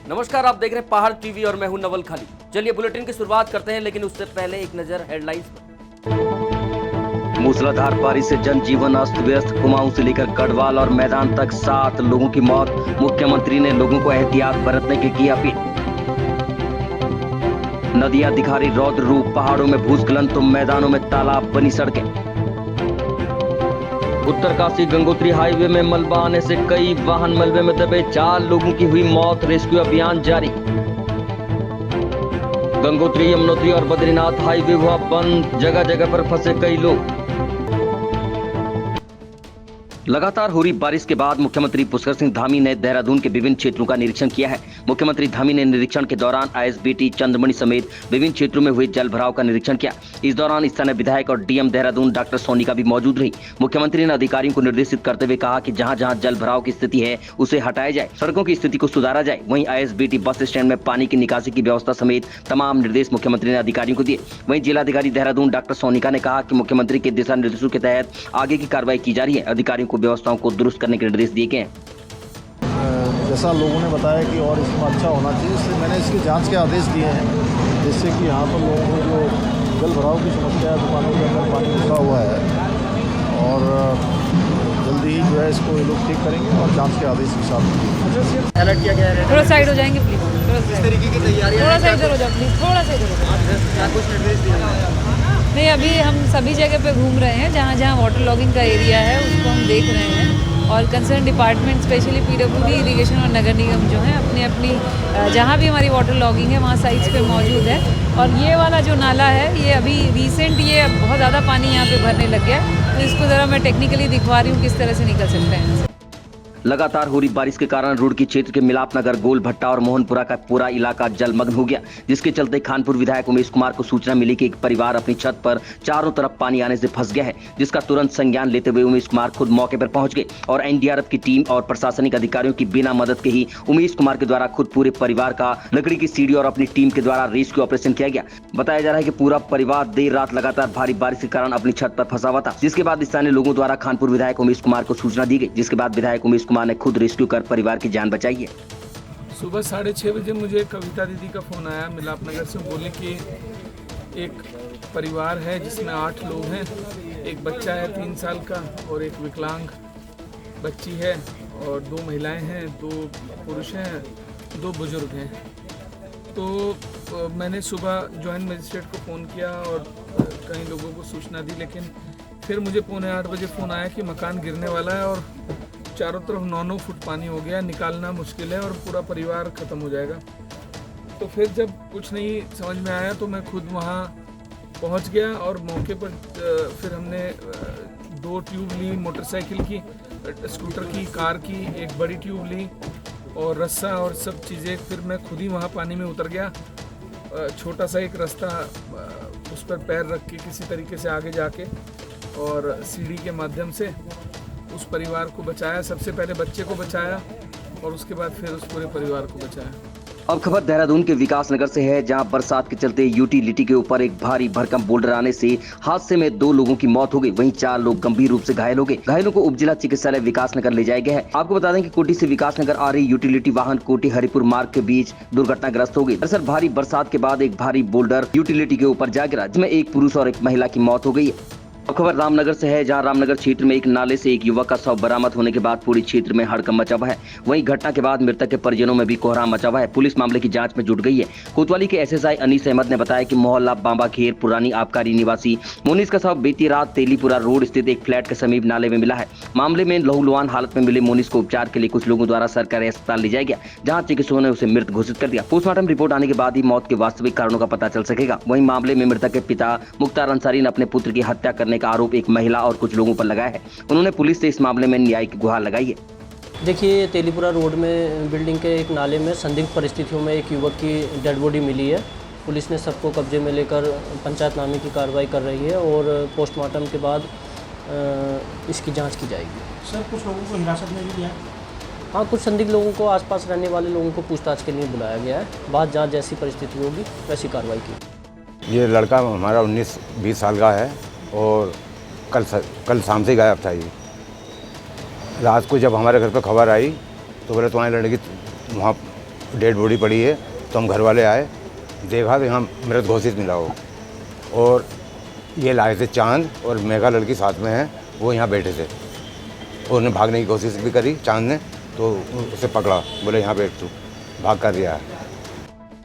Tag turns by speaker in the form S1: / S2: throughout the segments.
S1: नमस्कार, आप देख रहे हैं पहाड़ टीवी और मैं हूं नवल खाली। चलिए बुलेटिन की शुरुआत करते हैं, लेकिन उससे पहले एक नजर हेडलाइंस पर।
S2: मूसलाधार बारिश से जनजीवन अस्त व्यस्त। कुमाऊं से लेकर गढ़वाल और मैदान तक 7 लोगों की मौत। मुख्यमंत्री ने लोगों को एहतियात बरतने की अपील। नदियां दिखा रही रौद्र रूप। पहाड़ों में भूस्खलन तो मैदानों में तालाब बनी सड़कें। उत्तरकाशी गंगोत्री हाईवे में मलबा आने से कई वाहन मलबे में दबे। 4 लोगों की हुई मौत। रेस्क्यू अभियान जारी। गंगोत्री यमुनोत्री और बद्रीनाथ हाईवे हुआ बंद। जगह जगह पर फंसे कई लोग। लगातार हो रही बारिश के बाद मुख्यमंत्री पुष्कर सिंह धामी ने देहरादून के विभिन्न क्षेत्रों का निरीक्षण किया है। मुख्यमंत्री धामी ने निरीक्षण के दौरान आईएसबीटी चंद्रमणि समेत विभिन्न क्षेत्रों में हुए जल भराव का निरीक्षण किया। इस दौरान स्थानीय विधायक और डीएम देहरादून डॉक्टर सोनिका भी मौजूद रही। मुख्यमंत्री ने अधिकारियों को निर्देशित करते हुए कहा कि जहां जहां जल भराव की स्थिति है उसे हटाया जाए, सड़कों की स्थिति को सुधारा जाए। वहीं आईएसबीटी बस स्टैंड में पानी की निकासी की व्यवस्था समेत तमाम निर्देश मुख्यमंत्री ने अधिकारियों को दिए। वहीं जिलाधिकारी देहरादून डॉक्टर सोनिका ने कहा कि मुख्यमंत्री के दिशा निर्देशों के तहत आगे की कार्रवाई की जा रही है। अधिकारियों को व्यवस्थाओं को दुरुस्त करने के निर्देश दिए गए हैं।
S3: जैसा लोगों ने बताया कि और इसमें अच्छा होना चाहिए, इसलिए मैंने इसकी जांच के आदेश दिए हैं, जिससे कि यहाँ पर लोगों को जो जल भराव की समस्या है, दुकानों के अंदर पानी घुसा हुआ है, और जल्दी ही जो है इसको ये लोग ठीक करेंगे और जांच के आदेश के साथ
S4: अलर्ट किया गया है।
S5: थोड़ा साइड हो जाएंगे प्लीज,
S4: इस तरीके की तैयारी
S5: थोड़ा सा इधर हो जाओ प्लीज, थोड़ा सा इधर हो जाओ।
S4: क्या कुछ निर्देश दिए
S5: नहीं, अभी हम सभी जगह पे घूम रहे हैं, जहाँ जहाँ वाटर लॉगिंग का एरिया है उसको हम देख रहे हैं, और concern department specially PWD, irrigation और नगर निगम जो है अपनी अपनी जहाँ भी हमारी वाटर लॉगिंग है वहाँ साइट्स पे मौजूद है। और ये वाला जो नाला है ये अभी रिसेंट ये बहुत ज़्यादा पानी यहाँ पे भरने लग गया है, तो इसको ज़रा मैं टेक्निकली दिखवा रही हूँ किस तरह से निकल सकते हैं।
S2: लगातार हो रही बारिश के कारण रुड़की क्षेत्र के मिलाप नगर, गोल भट्टा और मोहनपुरा का पूरा इलाका जलमग्न हो गया, जिसके चलते खानपुर विधायक उमेश कुमार को सूचना मिली कि एक परिवार अपनी छत पर चारों तरफ पानी आने से फंस गया है, जिसका तुरंत संज्ञान लेते हुए उमेश कुमार खुद मौके पर पहुंच गए और एनडीआरएफ की टीम और प्रशासनिक अधिकारियों की बिना मदद के ही उमेश कुमार के द्वारा खुद पूरे परिवार का लकड़ी की सीढ़ी और अपनी टीम के द्वारा रेस्क्यू ऑपरेशन किया गया। बताया जा रहा है कि पूरा परिवार देर रात लगातार भारी बारिश के कारण अपनी छत पर फंसा हुआ था, जिसके बाद स्थानीय लोगों द्वारा खानपुर विधायक उमेश कुमार को सूचना दी गई, जिसके बाद विधायक उमेश कुमार ने खुद रेस्क्यू कर परिवार की जान बचाई है।
S6: सुबह 6:30 बजे मुझे कविता दीदी का फ़ोन आया मिलाप नगर से। बोले कि एक परिवार है जिसमें 8 लोग हैं, एक बच्चा है 3 साल का और एक विकलांग बच्ची है, और 2 महिलाएं हैं, 2 पुरुष हैं, 2 बुजुर्ग हैं। तो मैंने सुबह जॉइंट मजिस्ट्रेट को फ़ोन किया और कई लोगों को सूचना दी, लेकिन फिर मुझे 7:45 बजे फ़ोन आया कि मकान गिरने वाला है और चारों तरफ 9-9 फुट पानी हो गया, निकालना मुश्किल है और पूरा परिवार ख़त्म हो जाएगा। तो फिर जब कुछ नहीं समझ में आया तो मैं खुद वहाँ पहुँच गया, और मौके पर फिर हमने 2 ट्यूब ली, मोटरसाइकिल की, स्कूटर की, कार की, एक बड़ी ट्यूब ली और रस्सा और सब चीज़ें। फिर मैं खुद ही वहाँ पानी में उतर गया, छोटा सा एक रास्ता उस पर पैर रख के किसी तरीके से आगे जाके और सीढ़ी के माध्यम से उस परिवार को बचाया। सबसे पहले बच्चे को बचाया और उसके बाद फिर उस पूरे परिवार को बचाया।
S2: अब खबर देहरादून के विकास नगर से है, जहां बरसात के चलते यूटिलिटी के ऊपर एक भारी भरकम बोल्डर आने से हादसे में 2 लोगों की मौत हो गई। वहीं 4 लोग गंभीर रूप से घायल हो गए। घायलों को उपजिला चिकित्सालय विकास नगर ले जाया गया है। आपको बता दें कि कोटी से विकास नगर आ रही यूटिलिटी वाहन कोटी हरिपुर मार्ग के बीच दुर्घटनाग्रस्त हो गई। दरअसल भारी बरसात के बाद एक भारी बोल्डर यूटिलिटी के ऊपर जा गिरा, जिसमें एक पुरुष और एक महिला की मौत हो गई है। अब खबर रामनगर से है, जहां रामनगर क्षेत्र में एक नाले से एक युवक का शव बरामद होने के बाद पूरे क्षेत्र में हड़कंप मचा हुआ है। वहीं घटना के बाद मृतक के परिजनों में भी कोहराम मचा हुआ है। पुलिस मामले की जांच में जुट गई है। कोतवाली के एसएसआई अनीस अहमद ने बताया कि मोहल्ला बांबा खेर पुरानी आबकारी निवासी मोनिस का शव बीती रात तेलीपुरा रोड स्थित एक फ्लैट के समीप नाले में मिला है। मामले में लहूलुहान हालत में मिले मोनिस को उपचार के लिए कुछ लोगों द्वारा सरकारी अस्पताल ले जाया गया, जहाँ चिकित्सकों ने उसे मृत घोषित कर दिया। पोस्टमार्टम रिपोर्ट आने के बाद ही मौत के वास्तविक कारणों का पता चल सकेगा। वहीं मामले में मृतक के पिता मुख्तार अंसारी ने अपने पुत्र की हत्या करने का आरोप एक महिला और कुछ लोगों पर लगाया है। उन्होंने पुलिस से इस मामले में न्याय की गुहार लगाई है।
S7: देखिए, तेलीपुरा रोड में बिल्डिंग के एक नाले में संदिग्ध परिस्थितियों में एक युवक की डेड बॉडी मिली है। पुलिस ने सबको कब्जे में लेकर पंचायतनामे की कार्रवाई कर रही है और पोस्टमार्टम के बाद इसकी जांच की जाएगी।
S4: सर, कुछ लोगों को हिरासत में भी लिया?
S7: हाँ, कुछ संदिग्ध लोगों को, आसपास रहने वाले लोगों को पूछताछ के लिए बुलाया गया है। बाद जांच जैसी परिस्थिति होगी वैसी कार्रवाई की।
S8: ये लड़का हमारा 19-20 साल का है और कल शाम से गायब था। ये रात को जब हमारे घर पर खबर आई तो बोले तुम्हारी लड़की वहाँ डेड बॉडी पड़ी है। तो हम घर वाले आए, देखा तो यहाँ मृत घोषित मिला हो, और ये लाए थे चांद और मेघा लड़की साथ में है, वो यहाँ बैठे थे। और उन्हें भागने की कोशिश भी करी चांद ने, तो उसे पकड़ा, बोले यहाँ बैठ तू, भाग कर दिया है।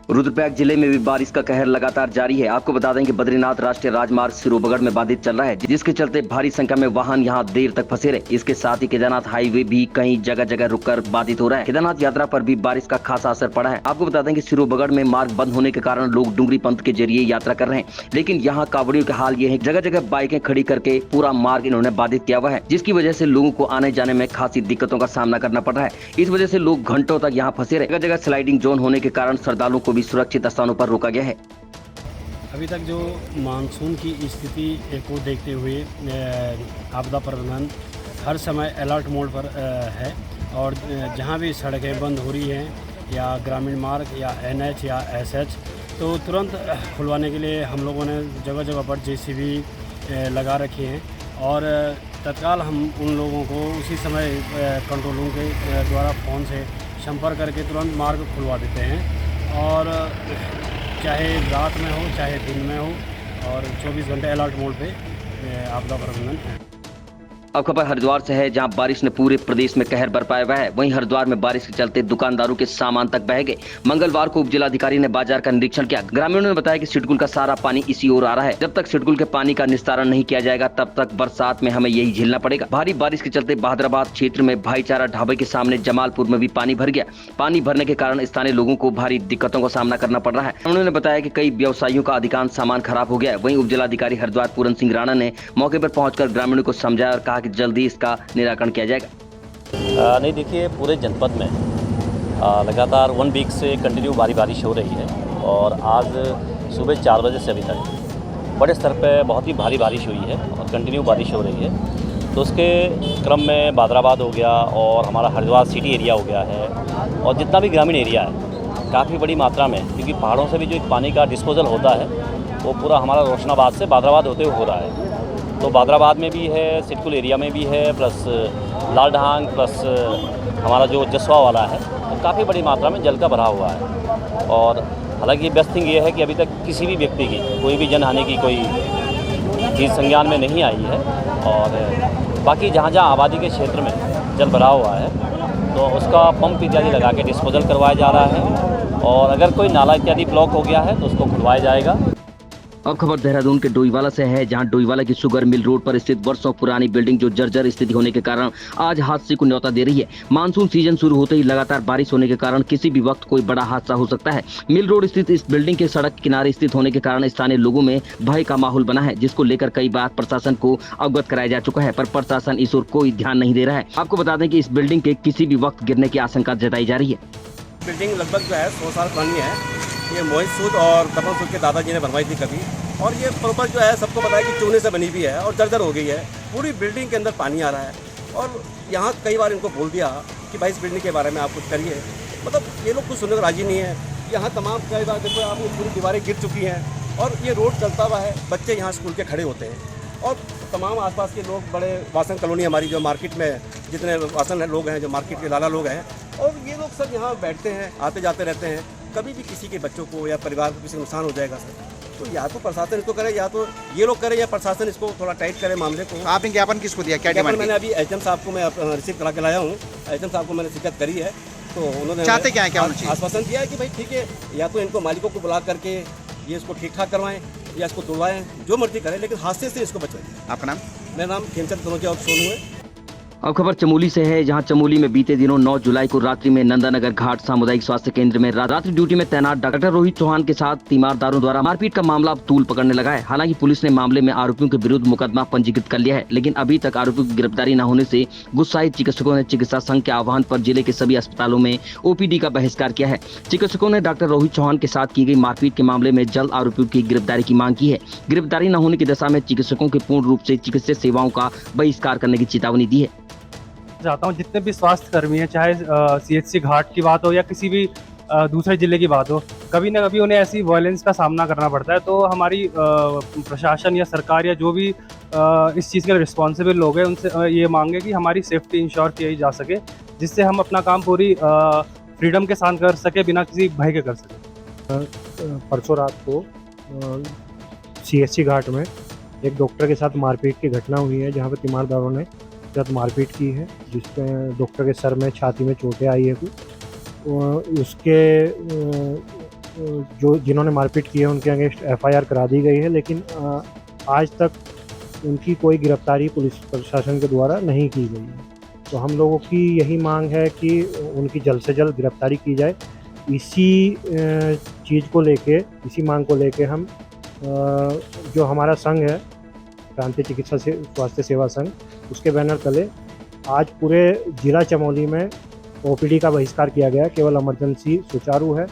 S2: रुद्रप्रयाग जिले में भी बारिश का कहर लगातार जारी है। आपको बता दें कि बद्रीनाथ राष्ट्रीय राजमार्ग सिरोबगढ़ में बाधित चल रहा है, जिसके चलते भारी संख्या में वाहन यहां देर तक फंसे रहे। इसके साथ ही केदारनाथ हाईवे भी कहीं जगह जगह रुककर बाधित हो रहा है। केदारनाथ यात्रा पर भी बारिश का खासा असर पड़ा है। आपको बता दें कि सिरोबगढ़ में मार्ग बंद होने के कारण लोग डुंगरी पंथ के जरिए यात्रा कर रहे हैं, लेकिन यहाँ कांवड़ियों का हाल ये है, जगह जगह बाइकें खड़ी करके पूरा मार्ग इन्होंने बाधित किया हुआ है, जिसकी वजह से लोगों को आने जाने में खासी दिक्कतों का सामना करना पड़ रहा है। इस वजह से लोग घंटों तक यहाँ फंसे रहे। जगह जगह स्लाइडिंग जोन होने के कारण श्रद्धालुओं को भी सुरक्षित स्थानों पर रोका गया है।
S9: अभी तक जो मानसून की स्थिति को देखते हुए आपदा प्रबंधन हर समय अलर्ट मोड पर है, और जहां भी सड़कें बंद हो रही हैं या ग्रामीण मार्ग या NH या SH, तो तुरंत खुलवाने के लिए हम लोगों ने जगह जगह पर JCB लगा रखी हैं, और तत्काल हम उन लोगों को उसी समय कंट्रोल रूम के द्वारा फ़ोन से संपर्क करके तुरंत मार्ग खुलवा देते हैं। और चाहे रात में हो चाहे दिन में हो, और 24 घंटे अलर्ट मोड पे आपदा प्रबंधन है।
S2: अब खबर हरिद्वार से है, जहां बारिश ने पूरे प्रदेश में कहर बरपाया हुआ है। वहीं हरिद्वार में बारिश के चलते दुकानदारों के सामान तक बह गए। मंगलवार को उप जिलाधिकारी ने बाजार का निरीक्षण किया। ग्रामीणों ने बताया कि सिडकुल का सारा पानी इसी ओर आ रहा है। जब तक सिडकुल के पानी का निस्तारण नहीं किया जाएगा, तब तक बरसात में हमें यही झेलना पड़ेगा। भारी बारिश के चलते बहादुराबाद क्षेत्र में भाईचारा ढाबे के सामने जमालपुर में भी पानी भर गया। पानी भरने के कारण स्थानीय लोगों को भारी दिक्कतों का सामना करना पड़ रहा है। उन्होंने बताया कि कई व्यवसायियों का अधिकांश सामान खराब हो गया है। वहीं उप जिलाधिकारी हरिद्वार पूरन सिंह राणा ने मौके पर पहुंचकर ग्रामीणों को समझाया और कहा कि जल्दी इसका निराकरण किया जाएगा।
S10: नहीं, देखिए, पूरे जनपद में लगातार 1 वीक से कंटिन्यू बारिश हो रही है, और आज सुबह 4 बजे से अभी तक बड़े स्तर पे बहुत ही भारी बारिश हुई है और कंटिन्यू बारिश हो रही है। तो उसके क्रम में बहादुराबाद हो गया और हमारा हरिद्वार सिटी एरिया हो गया है, और जितना भी ग्रामीण एरिया है काफ़ी बड़ी मात्रा में, क्योंकि पहाड़ों से भी जो पानी का डिस्पोजल होता है वो पूरा हमारा रोशनाबाद से बहादुराबाद होते हुए हो रहा है। तो बहादुराबाद में भी है, सिडकुल एरिया में भी है, प्लस लालढांग, प्लस हमारा जो जसवा वाला है, तो काफ़ी बड़ी मात्रा में जल का भरा हुआ है। और हालांकि बेस्ट थिंग ये है कि अभी तक किसी भी व्यक्ति की कोई भी जनहानि की कोई चीज़ संज्ञान में नहीं आई है। और बाकी जहाँ जहाँ आबादी के क्षेत्र में जल भरा हुआ है, तो उसका पंप इत्यादि लगा के डिस्पोजल करवाया जा रहा है, और अगर कोई नाला इत्यादि ब्लॉक हो गया है तो उसको खुलवाया जाएगा।
S2: अब खबर देहरादून के डोईवाला से है, जहां डोईवाला की शुगर मिल रोड पर स्थित वर्षों पुरानी बिल्डिंग जो जर्जर स्थिति होने के कारण आज हादसे को न्योता दे रही है। मानसून सीजन शुरू होते ही लगातार बारिश होने के कारण किसी भी वक्त कोई बड़ा हादसा हो सकता है। मिल रोड स्थित इस बिल्डिंग के सड़क किनारे स्थित होने के कारण स्थानीय लोगों में भय का माहौल बना है, जिसको लेकर कई बार प्रशासन को अवगत कराया जा चुका है, पर प्रशासन इस ओर कोई ध्यान नहीं दे रहा है। आपको बता दें कि इस बिल्डिंग के किसी भी वक्त गिरने की आशंका जताई जा रही है।
S4: बिल्डिंग लगभग जो है 100 साल पुरानी है। ये मोहित सूद और तपन सूद के दादाजी ने बनवाई थी कभी, और ये प्रॉपर जो है सबको पता है कि चूने से बनी हुई है और जर्जर हो गई है। पूरी बिल्डिंग के अंदर पानी आ रहा है, और यहाँ कई बार इनको बोल दिया कि भाई इस बिल्डिंग के बारे में आप कुछ करिए, मतलब ये लोग कुछ सुनने को राजी नहीं है। यहाँ तमाम कई बार देखो आप, पूरी दीवारें गिर चुकी हैं, और ये रोड चलता हुआ है, बच्चे यहाँ स्कूल के खड़े होते हैं, और तमाम आसपास के लोग, बड़े वासन कॉलोनी हमारी जो मार्केट में जितने वासन लोग हैं, जो मार्केट के लाला लोग हैं, और ये लोग सब यहाँ बैठते हैं, आते जाते रहते हैं। कभी भी किसी के बच्चों को या परिवार को किसी को नुकसान हो जाएगा सर, तो या तो प्रशासन इसको करे, या तो ये लोग करें, या प्रशासन इसको थोड़ा टाइट करे मामले को।
S11: आपने ज्ञापन किसको दिया, क्या डिमांड?
S4: मैंने अभी HM साहब को मैं रिसीव करा के लाया हूँ। HM साहब को मैंने शिकायत करी है, तो उन्होंने
S11: चाहते क्या है, क्या
S4: आश्वासन दिया है कि भाई ठीक है, या तो इनको मालिकों को बुला करके ये इसको ठीक ठाक करवाएं, या इसको तोड़वाएं, जो मर्जी करें, लेकिन हादसे से इसको बचाएं।
S11: आपका नाम?
S4: मेरा नाम खेमचंद तनोजा और सोनू है।
S2: अब खबर चमोली से है, जहां चमोली में बीते दिनों 9 जुलाई को रात्रि में नंदानगर घाट सामुदायिक स्वास्थ्य केंद्र में रात्रि ड्यूटी में तैनात डॉक्टर रोहित चौहान के साथ तीमारदारों द्वारा मारपीट का मामला अब तूल पकड़ने लगा है। हालांकि पुलिस ने मामले में आरोपियों के विरुद्ध मुकदमा पंजीकृत कर लिया है, लेकिन अभी तक आरोपियों की गिरफ्तारी न होने से गुस्साए चिकित्सकों ने चिकित्सा संघ के आह्वान पर जिले के सभी अस्पतालों में OPD का बहिष्कार किया है। चिकित्सकों ने डॉक्टर रोहित चौहान के साथ की गई मारपीट के मामले में जल्द आरोपियों की गिरफ्तारी की मांग की है। गिरफ्तारी न होने की दशा में चिकित्सकों के पूर्ण रूप से चिकित्सा सेवाओं का बहिष्कार करने की चेतावनी दी है।
S12: चाहता हूँ जितने भी स्वास्थ्य कर्मी हैं, चाहे CHC घाट की बात हो या किसी भी दूसरे जिले की बात हो, कभी ना कभी उन्हें ऐसी वायलेंस का सामना करना पड़ता है। तो हमारी प्रशासन या सरकार या जो भी इस चीज़ के रिस्पॉन्सिबल लोग हैं, उनसे ये मांगे कि हमारी सेफ्टी इंश्योर की जा सके, जिससे हम अपना काम पूरी फ्रीडम के साथ कर सके, बिना किसी भय के कर सके।
S3: परसों रात को CSC घाट में एक डॉक्टर के साथ मारपीट की घटना हुई है, जहां पर तीमारदारों ने साथ मारपीट की है, जिसमें डॉक्टर के सर में, छाती में चोटें आई है कुछ। उसके जो जिन्होंने मारपीट की है उनके अगेंस्ट FIR करा दी गई है, लेकिन आज तक उनकी कोई गिरफ्तारी पुलिस प्रशासन के द्वारा नहीं की गई है। तो हम लोगों की यही मांग है कि उनकी जल्द से जल्द गिरफ्तारी की जाए। इसी चीज़ को लेके, इसी मांग को लेके हम जो हमारा संघ है, प्रांतीय चिकित्सा स्वास्थ्य सेवा संघ, उसके बैनर तले आज पूरे जिला चमोली में OPD का बहिष्कार किया गया। केवल इमरजेंसी सुचारू है।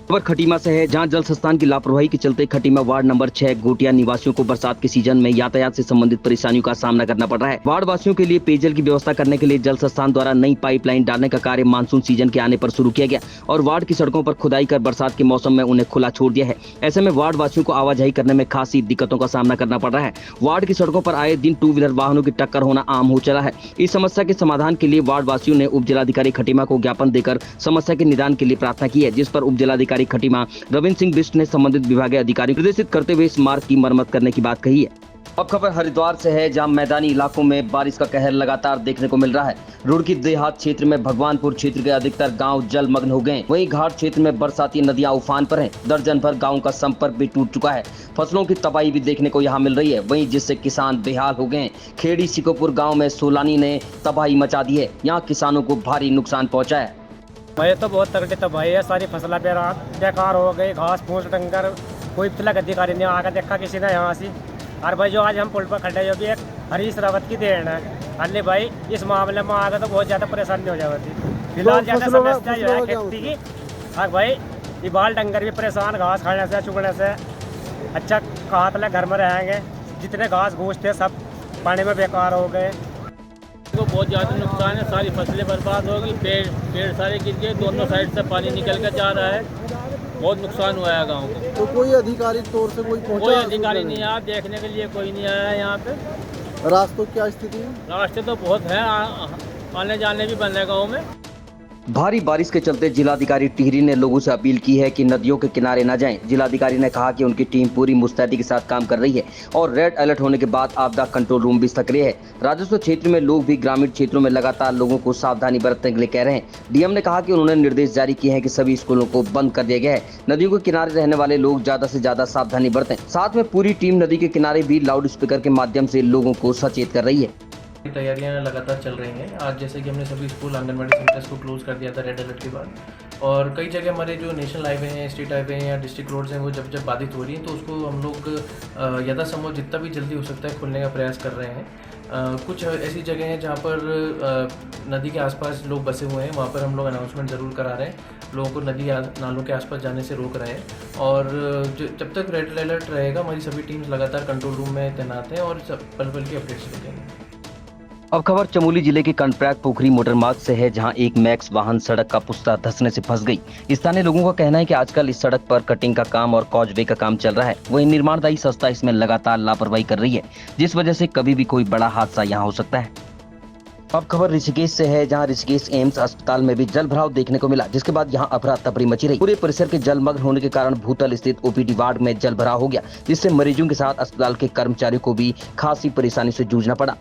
S2: खबर खटीमा से है, जहां जल संस्थान की लापरवाही के चलते खटीमा वार्ड नंबर 6 गोटिया निवासियों को बरसात के सीजन में यातायात से संबंधित परेशानियों का सामना करना पड़ रहा है। वार्ड वासियों के लिए पेयजल की व्यवस्था करने के लिए जल संस्थान द्वारा नई पाइपलाइन डालने का कार्य मानसून सीजन के आने पर शुरू किया गया और वार्ड की सड़कों पर खुदाई कर बरसात के मौसम में उन्हें खुला छोड़ दिया है। ऐसे में वार्ड वासियों को आवाजाही करने में खासी दिक्कतों का सामना करना पड़ रहा है। वार्ड की सड़कों पर आए दिन 2 व्हीलर वाहनों की टक्कर होना आम हो चला है। इस समस्या के समाधान के लिए वार्ड वासियों ने उप जिलाधिकारी खटीमा को ज्ञापन देकर समस्या के निदान के लिए प्रार्थना की है, जिस पर उप जिलाधिकारी खटीमा रविंद्र सिंह बिष्ट ने संबंधित विभागीय अधिकारी निर्देशित करते हुए इस मार्ग की मरम्मत करने की बात कही है। अब खबर हरिद्वार से है, जहां मैदानी इलाकों में बारिश का कहर लगातार देखने को मिल रहा है। रुड़की देहात क्षेत्र में भगवानपुर क्षेत्र के अधिकतर गांव जलमग्न हो गए। वहीं घाट क्षेत्र में बरसाती नदियां उफान पर हैं। दर्जन भर गांवों का संपर्क भी टूट चुका है। फसलों की तबाही भी देखने को यहां मिल रही है, वहीं जिससे किसान बेहाल हो गए। खेड़ी सिकोपुर गाँव में सोलानी ने तबाही मचा दी है। यहाँ किसानों को भारी नुकसान पहुँचा है।
S11: भाई तो बहुत तगड़ी तबाही है, सारी फसलें बेकार हो गई, घास फूस डंगर, कोई तलक अधिकारी नहीं आकर देखा किसी ने यहाँ से। और भाई जो आज हम पुल पर खड़े, जो भी एक हरीश रावत की देन है, अल्ले भाई इस मामले में आगे तो बहुत ज़्यादा परेशानी हो जाती। फिलहाल ज़्यादा समस्या जो है खेती की। और भाई ये बाल डंगर भी परेशान, घास खाने से, चुगने से। अच्छा कहा तले घर में रहेंगे, जितने घास घूस थे सब पानी में बेकार हो गए।
S13: को बहुत ज़्यादा नुकसान है, सारी फसलें बर्बाद होगी, पेड़ सारे गिर गए, दोनों साइड से पानी निकल कर जा रहा है, बहुत नुकसान हुआ है गांव को।
S3: तो कोई अधिकारी तौर से कोई पहुंचा?
S13: कोई अधिकारी नहीं आया, देखने के लिए कोई नहीं आया यहाँ पे।
S3: रास्तों की क्या स्थिति है?
S13: रास्ते तो बहुत हैं, आने जाने भी बन रहे गाँव में।
S2: भारी बारिश के चलते जिलाधिकारी टिहरी ने लोगों से अपील की है कि नदियों के किनारे न जाएं। जिलाधिकारी ने कहा कि उनकी टीम पूरी मुस्तैदी के साथ काम कर रही है और रेड अलर्ट होने के बाद आपदा कंट्रोल रूम भी सक्रिय है। राजस्व क्षेत्र में लोग भी ग्रामीण क्षेत्रों में लगातार लोगों को सावधानी बरतने के लिए कह रहे हैं। डीएम ने कहा कि उन्होंने निर्देश जारी किए हैं कि सभी स्कूलों को बंद कर दिया गया है। नदियों के किनारे रहने वाले लोग ज्यादा से ज्यादा सावधानी बरतें। साथ में पूरी टीम नदी के किनारे भी लाउड स्पीकर के माध्यम से लोगों को सचेत कर रही है।
S14: तैयारियां लगातार चल रही हैं। आज जैसे कि हमने सभी स्कूल आंगनबाड़ी सेंटर्स को क्लोज कर दिया था रेड अलर्ट के बाद, और कई जगह हमारे जो नेशनल हाईवे हैं, स्टेट हाईवे हैं या डिस्ट्रिक्ट रोड्स हैं, वो जब बाधित हो रही हैं तो उसको हम लोग यथासंभव जितना भी जल्दी हो सकता है खोलने का प्रयास कर रहे हैं। कुछ ऐसी जगह हैं जहाँ पर नदी के आसपास लोग बसे हुए हैं, वहाँ पर हम लोग अनाउंसमेंट ज़रूर करा रहे हैं, लोगों को नदी नालों के आसपास जाने से रोक रहे हैं। और जब तक रेड अलर्ट रहेगा हमारी सभी टीम्स लगातार कंट्रोल रूम में तैनात हैं और पल पल की अपडेट्स देंगे।
S2: अब खबर चमोली जिले के कर्णप्रयाग पोखरी मोटर मार्ग से है, जहां एक मैक्स वाहन सड़क का पुस्ता धंसने से फंस गई। स्थानीय लोगों का कहना है कि आजकल इस सड़क पर कटिंग का काम और कॉजवे का काम चल रहा है। वहीं निर्माणदायी संस्था इसमें लगातार लापरवाही कर रही है, जिस वजह से कभी भी कोई बड़ा हादसा यहां हो सकता है। अब खबर ऋषिकेश से है, जहां ऋषिकेश एम्स अस्पताल में भी जल भराव देखने को मिला, जिसके बाद यहां अफरा तफरी मची रही। पूरे परिसर के जलमग्न होने के कारण भूतल स्थित OPD वार्ड में जल भराव हो गया, जिससे मरीजों के साथ अस्पताल के कर्मचारियों को भी खासी परेशानी से जूझना पड़ा।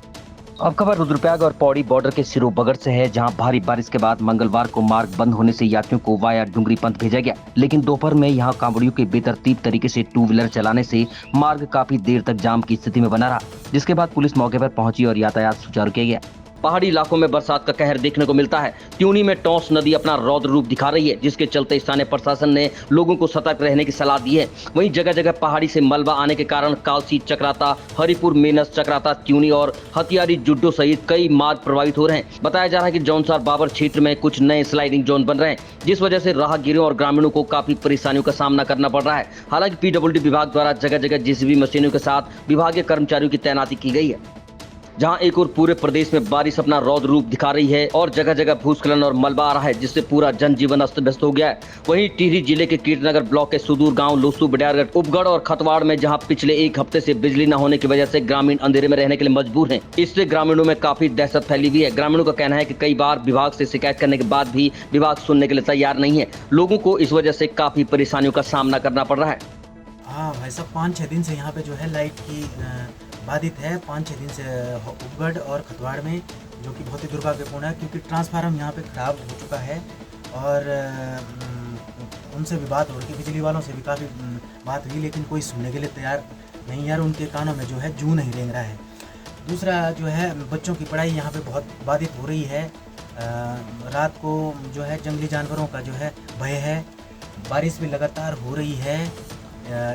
S2: अब खबर रुद्रप्रयाग और पौड़ी बॉर्डर के सिरोबगड़ से है, जहां भारी बारिश के बाद मंगलवार को मार्ग बंद होने से यात्रियों को वाया डुंगरी पंथ भेजा गया, लेकिन दोपहर में यहां कांवड़ियों के बेतरतीब तरीके से 2 व्हीलर चलाने से मार्ग काफी देर तक जाम की स्थिति में बना रहा, जिसके बाद पुलिस मौके पर पहुंची और यातायात सुचारू किया गया। पहाड़ी इलाकों में बरसात का कहर देखने को मिलता है। त्यूनी में टॉस नदी अपना रौद्र रूप दिखा रही है, जिसके चलते स्थानीय प्रशासन ने लोगों को सतर्क रहने की सलाह दी है। वहीं जगह जगह पहाड़ी से मलबा आने के कारण कालसी, चक्राता, हरिपुर, मेनस, चक्राता, त्यूनी और हथियारी, जुड्डो सहित कई मार्ग प्रभावित हो रहे हैं। बताया जा रहा है कि जौनसार बाबर क्षेत्र में कुछ नए स्लाइडिंग जोन बन रहे हैं, जिस वजह से राहगीरों और ग्रामीणों को काफी परेशानियों का सामना करना पड़ रहा है। हालांकि PWD विभाग द्वारा जगह जगह JCB मशीनों के साथ विभागीय कर्मचारियों की तैनाती की गई है। जहां एक और पूरे प्रदेश में बारिश अपना रौद्र रूप दिखा रही है और जगह जगह भूस्खलन और मलबा आ रहा है, जिससे पूरा जनजीवन अस्त व्यस्त हो गया है। वहीं टिहरी जिले के कीर्तनगर ब्लॉक के सुदूर गांव लोसू, बडियारगढ़, उपगढ़ और खतवाड़ में जहां पिछले एक हफ्ते से बिजली न होने की वजह से ग्रामीण अंधेरे में रहने के लिए मजबूर हैं। इससे ग्रामीणों में काफी दहशत फैली हुई है। ग्रामीणों का कहना है कि कई बार विभाग से शिकायत करने के बाद भी विभाग सुनने के लिए तैयार नहीं है। लोगों को इस वजह से काफी परेशानियों का सामना करना पड़ रहा है।
S15: हाँ भाई साहब, 5-6 दिन से यहाँ पे जो है लाइट की बाधित है। 5-6 दिन से उपगढ़ और खतवाड़ में, जो कि बहुत ही दुर्भाग्यपूर्ण है क्योंकि ट्रांसफार्मर यहाँ पे खराब हो चुका है और उनसे भी बात हो रही, बिजली वालों से भी काफ़ी बात हुई, लेकिन कोई सुनने के लिए तैयार नहीं यार। उनके कानों में जो है जूं नहीं रेंग रहा है। दूसरा जो है बच्चों की पढ़ाई यहाँ पे बहुत बाधित हो रही है। रात को जो है जंगली जानवरों का जो है भय है। बारिश भी लगातार हो रही है,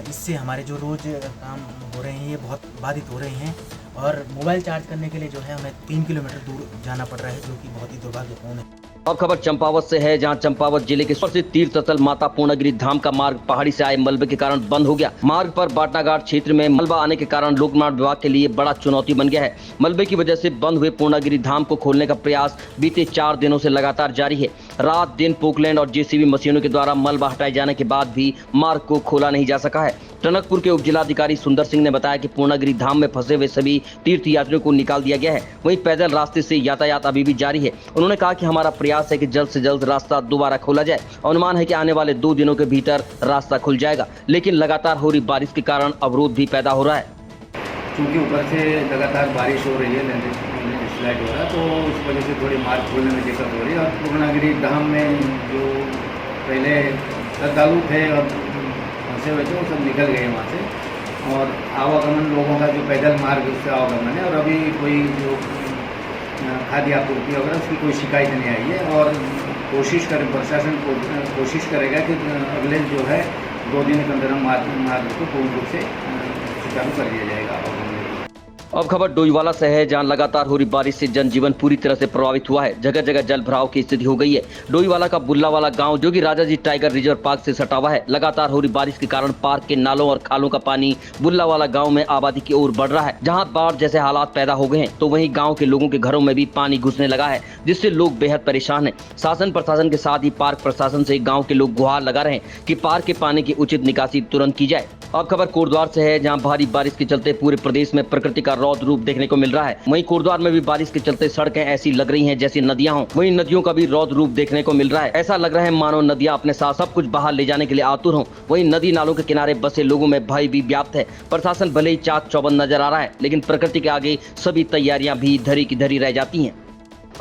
S15: इससे हमारे जो रोज़ काम हो रहे हैं ये बहुत बाधित हो रहे हैं। और मोबाइल चार्ज करने के लिए जो है हमें 3 किलोमीटर दूर जाना पड़ रहा है, जो कि बहुत ही दुर्भाग्यपूर्ण है।
S2: अब खबर चंपावत से है, जहां चंपावत जिले के प्रसिद्ध तीर्थ स्थल माता पूर्णागिरि धाम का मार्ग पहाड़ी से आए मलबे के कारण बंद हो गया। मार्ग पर बाटनाघाट क्षेत्र में मलबा आने के कारण लोक निर्माण विभाग के लिए बड़ा चुनौती बन गया है। मलबे की वजह से बंद हुए पूर्णागिरि धाम को खोलने का प्रयास बीते 4 दिनों से लगातार जारी है। रात दिन पोकलैंड और जेसीबी मशीनों के द्वारा मलबा हटाए जाने के बाद भी मार्ग को खोला नहीं जा सका है। टनकपुर के उपजिलाधिकारी सुंदर सिंह ने बताया कि पूर्णागिरि धाम में फंसे हुए सभी तीर्थ यात्रियों को निकाल दिया गया है। वहीं पैदल रास्ते से यातायात अभी भी जारी है। उन्होंने कहा कि हमारा प्रयास है कि जल्द से जल्द रास्ता दोबारा खोला जाए। अनुमान है कि आने वाले 2 दिनों के भीतर रास्ता खुल जाएगा, लेकिन लगातार हो रही बारिश के कारण अवरोध भी पैदा हो रहा है।
S16: क्योंकि ऊपर से लगातार बारिश हो रही है, लैंडस्लाइड हो रहा है, तो इस वजह से थोड़ी मार्ग खोलने में दिक्कत हो रही है। और पूर्णागिरि धाम में जो पहले श्रद्धालु थे और फंसे हुए थे वो सब निकल गए वहाँ से। और आवागमन लोगों का जो पैदल मार्ग उससे आवागमन है। और अभी कोई जो खाद्य आपूर्ति वगैरह उसकी कोई शिकायत नहीं आई है। और कोशिश करें, प्रशासन कोशिश करेगा कि अगले जो है 2 दिन के अंदर हम मार्ग को पूर्ण रूप से सुचारू कर दिया जाएगा।
S2: अब खबर डोईवाला से है, जहां लगातार हो रही बारिश से जनजीवन पूरी तरह से प्रभावित हुआ है। जगह जगह जल भराव की स्थिति हो गई है। डोईवाला का बुल्लावाला गांव, जो कि राजाजी टाइगर रिजर्व पार्क से सटा हुआ है, लगातार हो रही बारिश के कारण पार्क के नालों और खालों का पानी बुल्लावाला गांव में आबादी की ओर बढ़ रहा है। जहां बाढ़ जैसे हालात पैदा हो गए हैं, तो वहीं गाँव के लोगों के घरों में भी पानी घुसने लगा है, जिससे लोग बेहद परेशान है। शासन प्रशासन के साथ ही पार्क प्रशासन से गाँव के लोग गुहार लगा रहे हैं कि पार्क के पानी की उचित निकासी तुरंत की जाए। अब खबर कोटद्वार से है, जहां भारी बारिश के चलते पूरे प्रदेश में प्रकृति का रौद्र रूप देखने को मिल रहा है। वहीं कोटद्वार में भी बारिश के चलते सड़कें ऐसी लग रही हैं जैसी नदियां हों। वहीं नदियों का भी रौद्र रूप देखने को मिल रहा है। ऐसा लग रहा है मानो नदियां अपने साथ सब कुछ बाहर ले जाने के लिए आतुर हों। वहीं नदी नालों के किनारे बसे लोगों में भय भी व्याप्त है। प्रशासन भले ही चाक चौबंद नजर आ रहा है, लेकिन प्रकृति के आगे सभी तैयारियां भी धरी की धरी रह जाती हैं।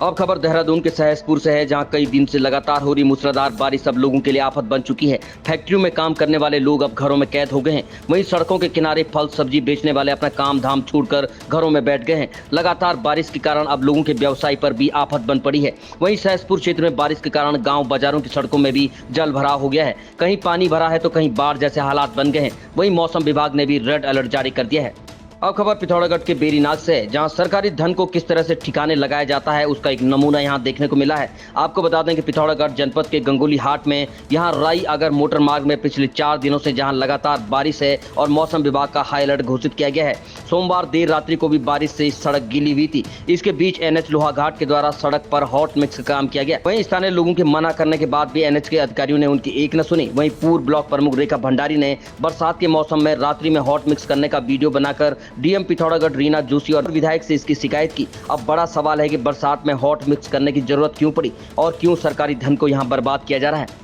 S2: अब खबर देहरादून के सहसपुर से है, जहां कई दिन से लगातार हो रही मूसलाधार बारिश अब लोगों के लिए आफत बन चुकी है। फैक्ट्रियों में काम करने वाले लोग अब घरों में कैद हो गए हैं। वहीं सड़कों के किनारे फल सब्जी बेचने वाले अपना काम धाम छोड़कर घरों में बैठ गए हैं। लगातार बारिश के कारण अब लोगों के व्यवसाय पर भी आफत बन पड़ी है। वहीं सहसपुर क्षेत्र में बारिश के कारण गाँव बाजारों की सड़कों में भी जल भराव हो गया है। कहीं पानी भरा है तो कहीं बाढ़ जैसे हालात बन गए हैं। वहीं मौसम विभाग ने भी रेड अलर्ट जारी कर दिया है। अब खबर पिथौरागढ़ के बेरीनाग से है, जहां सरकारी धन को किस तरह से ठिकाने लगाया जाता है उसका एक नमूना यहां देखने को मिला है। आपको बता दें कि पिथौरागढ़ जनपद के गंगोली हाट में यहां राई अगर मोटर मार्ग में पिछले 4 दिनों से जहां लगातार बारिश है और मौसम विभाग का हाई अलर्ट घोषित किया गया है। सोमवार देर रात्रि को भी बारिश से सड़क गीली हुई थी। इसके बीच NH लोहाघाट के द्वारा सड़क पर हॉट मिक्स का काम किया गया। वहीं स्थानीय लोगों के मना करने के बाद भी NH के अधिकारियों ने उनकी एक न सुनी। वहीं पूर्व ब्लॉक प्रमुख रेखा भंडारी ने बरसात के मौसम में रात्रि में हॉट मिक्स करने का वीडियो बनाकर DM पिथौरागढ़ रीना जोशी और विधायक से इसकी शिकायत की। अब बड़ा सवाल है कि बरसात में हॉट मिक्स करने की जरूरत क्यों पड़ी और क्यों सरकारी धन को यहां बर्बाद किया जा रहा है।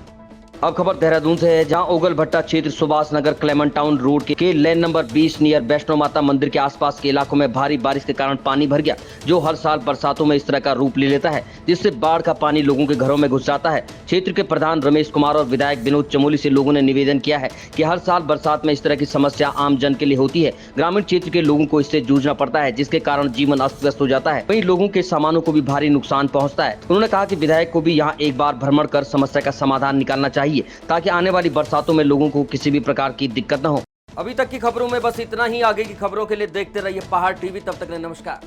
S2: अब खबर देहरादून से है, जहां ओगल भट्टा क्षेत्र सुभाष नगर क्लेमन टाउन रोड के लेन नंबर 20 नियर वैष्णो माता मंदिर के आसपास के इलाकों में भारी बारिश के कारण पानी भर गया, जो हर साल बरसातों में इस तरह का रूप ले लेता है, जिससे बाढ़ का पानी लोगों के घरों में घुस जाता है। क्षेत्र के प्रधान रमेश कुमार और विधायक विनोद चमोली से लोगों ने निवेदन किया है कि हर साल बरसात में इस तरह की समस्या आम जन के लिए होती है। ग्रामीण क्षेत्र के लोगों को इससे जूझना पड़ता है, जिसके कारण जीवन अस्त व्यस्त हो जाता है। वहीं लोगों के सामानों को भी भारी नुकसान पहुँचता है। उन्होंने कहा कि विधायक को भी यहाँ एक बार भ्रमण कर समस्या का समाधान निकालना चाहिए, ताकि आने वाली बरसातों में लोगों को किसी भी प्रकार की दिक्कत न हो।
S1: अभी तक की खबरों में बस इतना ही। आगे की खबरों के लिए देखते रहिए पहाड़ टीवी। तब तक नमस्कार।